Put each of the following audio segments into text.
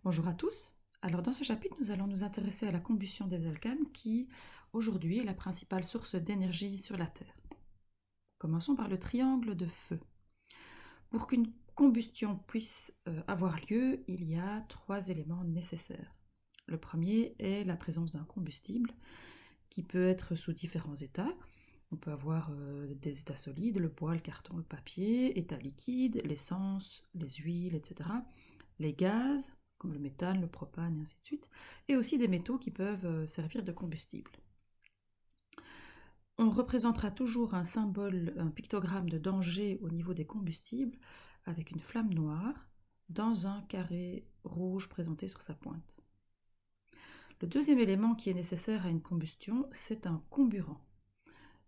Bonjour à tous. Alors dans ce chapitre, nous allons nous intéresser à la combustion des alcanes qui, aujourd'hui, est la principale source d'énergie sur la Terre. Commençons par le triangle de feu. Pour qu'une combustion puisse avoir lieu, il y a 3 éléments nécessaires. Le premier est la présence d'un combustible qui peut être sous différents états. On peut avoir des états solides, le bois, le carton, le papier, états liquides, l'essence, les huiles, etc. Les gaz, comme le méthane, le propane, et ainsi de suite, et aussi des métaux qui peuvent servir de combustible. On représentera toujours un symbole, un pictogramme de danger au niveau des combustibles avec une flamme noire dans un carré rouge présenté sur sa pointe. Le deuxième élément qui est nécessaire à une combustion, c'est un comburant.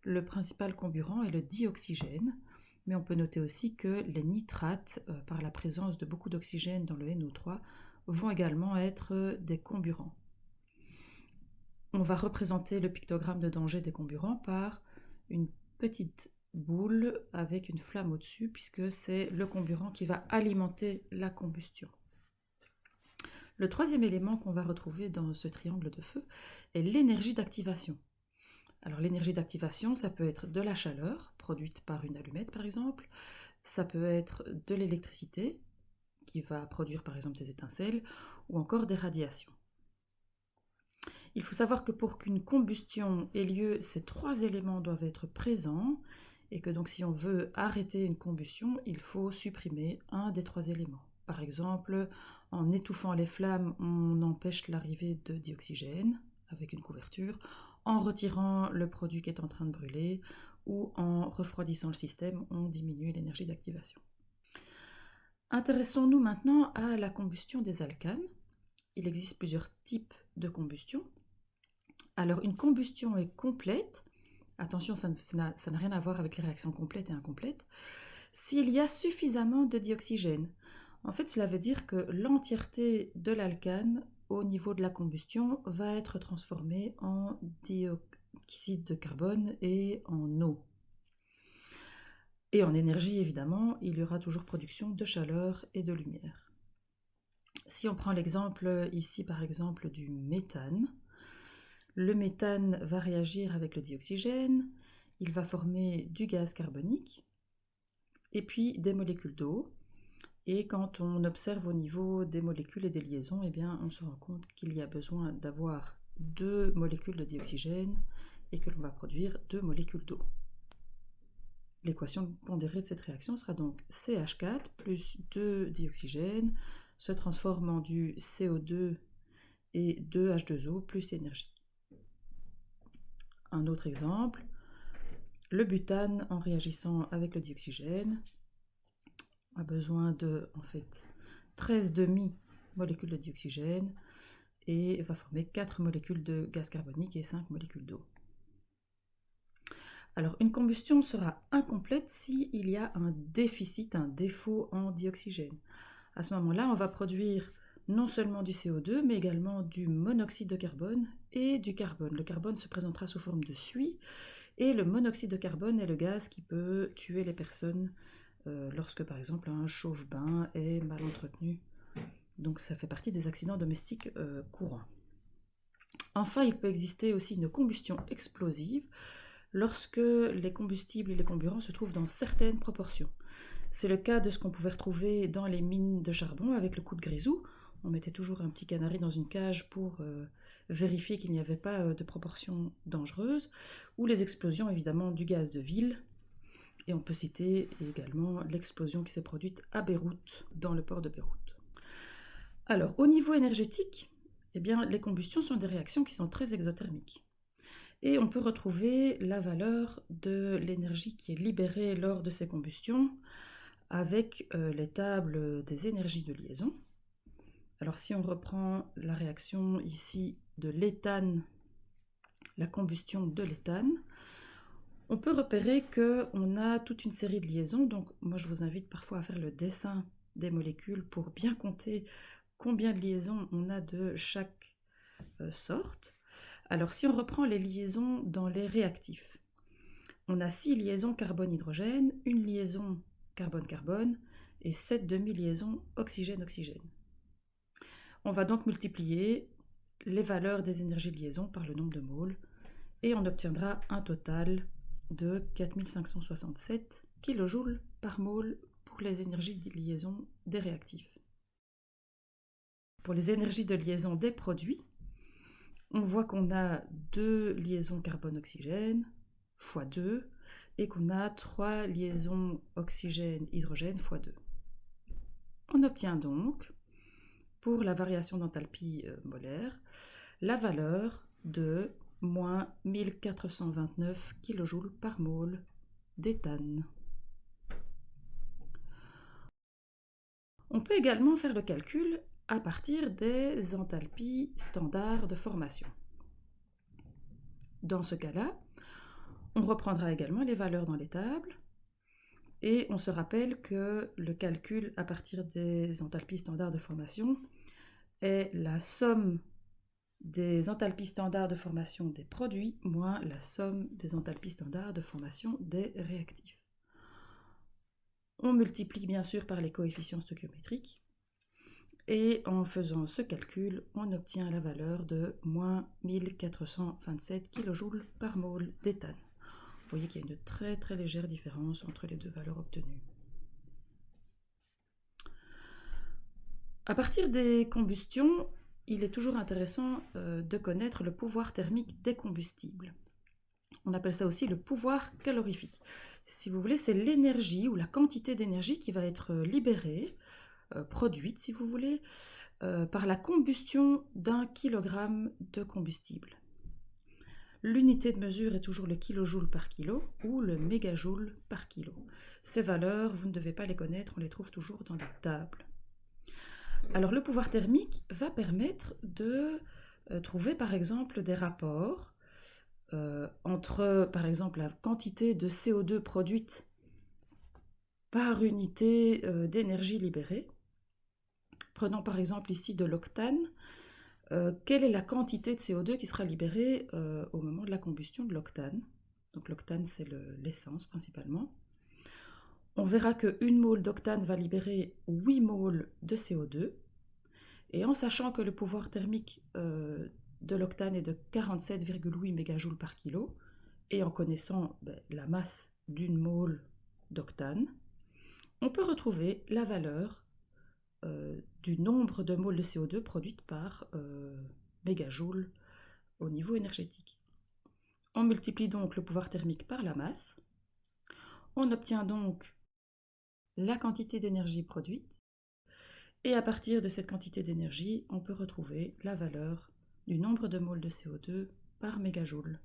Le principal comburant est le dioxygène, mais on peut noter aussi que les nitrates, par la présence de beaucoup d'oxygène dans le NO3, vont également être des comburants. On va représenter le pictogramme de danger des comburants par une petite boule avec une flamme au-dessus, puisque c'est le comburant qui va alimenter la combustion. Le troisième élément qu'on va retrouver dans ce triangle de feu est l'énergie d'activation. Alors l'énergie d'activation, ça peut être de la chaleur, produite par une allumette par exemple, ça peut être de l'électricité, qui va produire par exemple des étincelles, ou encore des radiations. Il faut savoir que pour qu'une combustion ait lieu, ces 3 éléments doivent être présents, et que donc si on veut arrêter une combustion, il faut supprimer un des 3 éléments. Par exemple, en étouffant les flammes, on empêche l'arrivée de dioxygène avec une couverture, en retirant le produit qui est en train de brûler, ou en refroidissant le système, on diminue l'énergie d'activation. Intéressons-nous maintenant à la combustion des alcanes. Il existe plusieurs types de combustion. Alors une combustion est complète, attention, ça n'a rien à voir avec les réactions complètes et incomplètes, s'il y a suffisamment de dioxygène. En fait, cela veut dire que l'entièreté de l'alcane au niveau de la combustion va être transformée en dioxyde de carbone et en eau. Et en énergie, évidemment, il y aura toujours production de chaleur et de lumière. Si on prend l'exemple ici, par exemple, du méthane, le méthane va réagir avec le dioxygène, il va former du gaz carbonique et puis des molécules d'eau. Et quand on observe au niveau des molécules et des liaisons, eh bien, on se rend compte qu'il y a besoin d'avoir 2 molécules de dioxygène et que l'on va produire 2 molécules d'eau. L'équation pondérée de cette réaction sera donc CH4 plus 2 dioxygène se transforme en du CO2 et 2H2O plus énergie. Un autre exemple, le butane en réagissant avec le dioxygène a besoin de 13 demi-molécules de dioxygène et va former 4 molécules de gaz carbonique et 5 molécules d'eau. Alors une combustion sera incomplète s'il y a un déficit, un défaut en dioxygène. À ce moment-là, on va produire non seulement du CO2, mais également du monoxyde de carbone et du carbone. Le carbone se présentera sous forme de suie, et le monoxyde de carbone est le gaz qui peut tuer les personnes lorsque, par exemple, un chauffe-bain est mal entretenu. Donc ça fait partie des accidents domestiques courants. Enfin, il peut exister aussi une combustion explosive lorsque les combustibles et les comburants se trouvent dans certaines proportions. C'est le cas de ce qu'on pouvait retrouver dans les mines de charbon avec le coup de grisou. On mettait toujours un petit canari dans une cage pour vérifier qu'il n'y avait pas de proportions dangereuses, ou les explosions évidemment du gaz de ville. Et on peut citer également l'explosion qui s'est produite à Beyrouth, dans le port de Beyrouth. Alors, au niveau énergétique, eh bien, les combustions sont des réactions qui sont très exothermiques. Et on peut retrouver la valeur de l'énergie qui est libérée lors de ces combustions avec les tables des énergies de liaison. Alors si on reprend la réaction ici de l'éthane, la combustion de l'éthane, on peut repérer qu'on a toute une série de liaisons. Donc moi je vous invite parfois à faire le dessin des molécules pour bien compter combien de liaisons on a de chaque sorte. Alors si on reprend les liaisons dans les réactifs, on a 6 liaisons carbone-hydrogène, une liaison carbone-carbone et 7 demi-liaisons oxygène-oxygène. On va donc multiplier les valeurs des énergies de liaison par le nombre de moles et on obtiendra un total de 4567 kJ par mole pour les énergies de liaison des réactifs. Pour les énergies de liaison des produits, on voit qu'on a 2 liaisons carbone-oxygène fois 2 et qu'on a 3 liaisons oxygène-hydrogène fois 2. On obtient donc, pour la variation d'enthalpie molaire, la valeur de moins 1429 kJ par mole d'éthane. On peut également faire le calcul à partir des enthalpies standards de formation. Dans ce cas-là, on reprendra également les valeurs dans les tables et on se rappelle que le calcul à partir des enthalpies standards de formation est la somme des enthalpies standards de formation des produits moins la somme des enthalpies standards de formation des réactifs. On multiplie bien sûr par les coefficients stoichiométriques et en faisant ce calcul, on obtient la valeur de moins 1427 kJ par mole d'éthane. Vous voyez qu'il y a une très très légère différence entre les deux valeurs obtenues. À partir des combustions, il est toujours intéressant de connaître le pouvoir thermique des combustibles. On appelle ça aussi le pouvoir calorifique. Si vous voulez, c'est l'énergie ou la quantité d'énergie qui va être libérée, produite si vous voulez, par la combustion d'un kilogramme de combustible. L'unité de mesure est toujours le kilojoule par kilo ou le mégajoule par kilo. Ces valeurs, vous ne devez pas les connaître, on les trouve toujours dans des tables. Alors le pouvoir thermique va permettre de trouver par exemple des rapports entre par exemple la quantité de CO2 produite par unité d'énergie libérée. Prenons par exemple ici de l'octane. Quelle est la quantité de CO2 qui sera libérée au moment de la combustion de l'octane? Donc l'octane c'est l'essence principalement. On verra que 1 mole d'octane va libérer 8 moles de CO2. Et en sachant que le pouvoir thermique de l'octane est de 47,8 mégajoules par kilo, et en connaissant la masse d'une mole d'octane, on peut retrouver la valeur du nombre de moles de CO2 produites par mégajoule au niveau énergétique. On multiplie donc le pouvoir thermique par la masse. On obtient donc la quantité d'énergie produite. Et à partir de cette quantité d'énergie, on peut retrouver la valeur du nombre de moles de CO2 par mégajoule.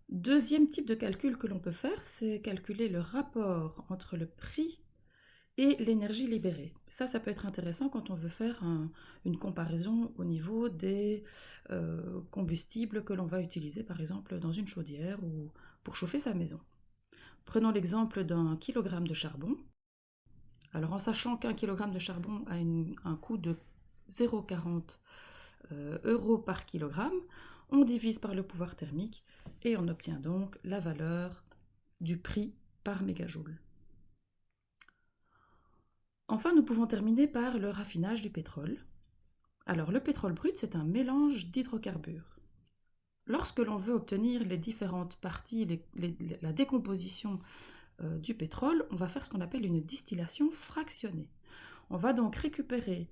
Deuxième type de calcul que l'on peut faire, c'est calculer le rapport entre le prix et l'énergie libérée. Ça peut être intéressant quand on veut faire une comparaison au niveau des combustibles que l'on va utiliser par exemple dans une chaudière ou pour chauffer sa maison. Prenons l'exemple d'un kilogramme de charbon. Alors en sachant qu'un kilogramme de charbon a un coût de 0,40 € par kilogramme, on divise par le pouvoir thermique et on obtient donc la valeur du prix par mégajoule. Enfin, nous pouvons terminer par le raffinage du pétrole. Alors le pétrole brut, c'est un mélange d'hydrocarbures. Lorsque l'on veut obtenir les différentes parties, la décomposition du pétrole, on va faire ce qu'on appelle une distillation fractionnée. On va donc récupérer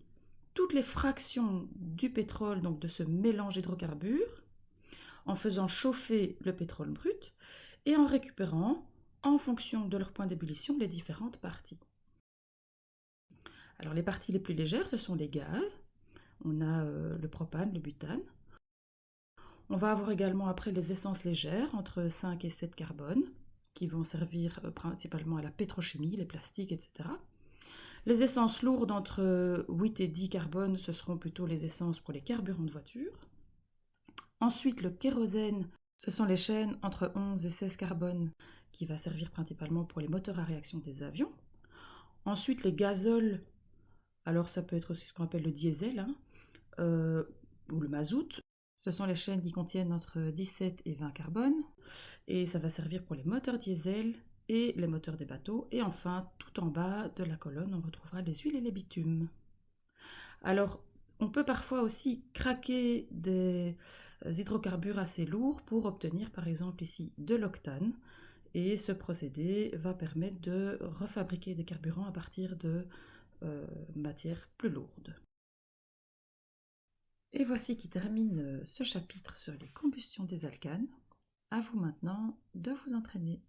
toutes les fractions du pétrole, donc de ce mélange d'hydrocarbures, en faisant chauffer le pétrole brut et en récupérant, en fonction de leur point d'ébullition, les différentes parties. Alors les parties les plus légères, ce sont les gaz. On a le propane, le butane. On va avoir également après les essences légères, entre 5 et 7 carbone, qui vont servir principalement à la pétrochimie, les plastiques, etc. Les essences lourdes entre 8 et 10 carbone, ce seront plutôt les essences pour les carburants de voiture. Ensuite, le kérosène, ce sont les chaînes entre 11 et 16 carbone, qui va servir principalement pour les moteurs à réaction des avions. Ensuite, les gazoles, alors ça peut être aussi ce qu'on appelle le diesel, ou le mazout. Ce sont les chaînes qui contiennent entre 17 et 20 carbone, et ça va servir pour les moteurs diesel et les moteurs des bateaux. Et enfin, tout en bas de la colonne, on retrouvera les huiles et les bitumes. Alors, on peut parfois aussi craquer des hydrocarbures assez lourds pour obtenir par exemple ici de l'octane. Et ce procédé va permettre de refabriquer des carburants à partir de matières plus lourdes. Et voici qui termine ce chapitre sur les combustions des alcanes. À vous maintenant de vous entraîner.